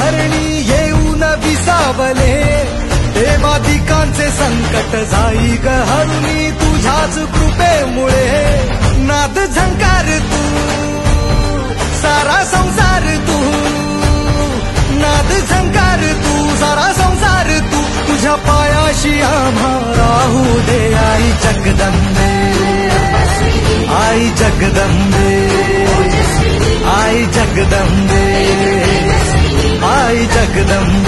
धरणी येऊन विसावले, देवादिकांचे संकट जाई ग हरुनी तुझ्याच कृपेमुळे। नाद झंकार तू सारा संसार तू, नाद झंकार तू सारा संसार तू, तुझ्या पायाशी आम्हा राहू दे आई जगदंबे, आई जगदंबे, आई जगदंबे, आई जगदंबे।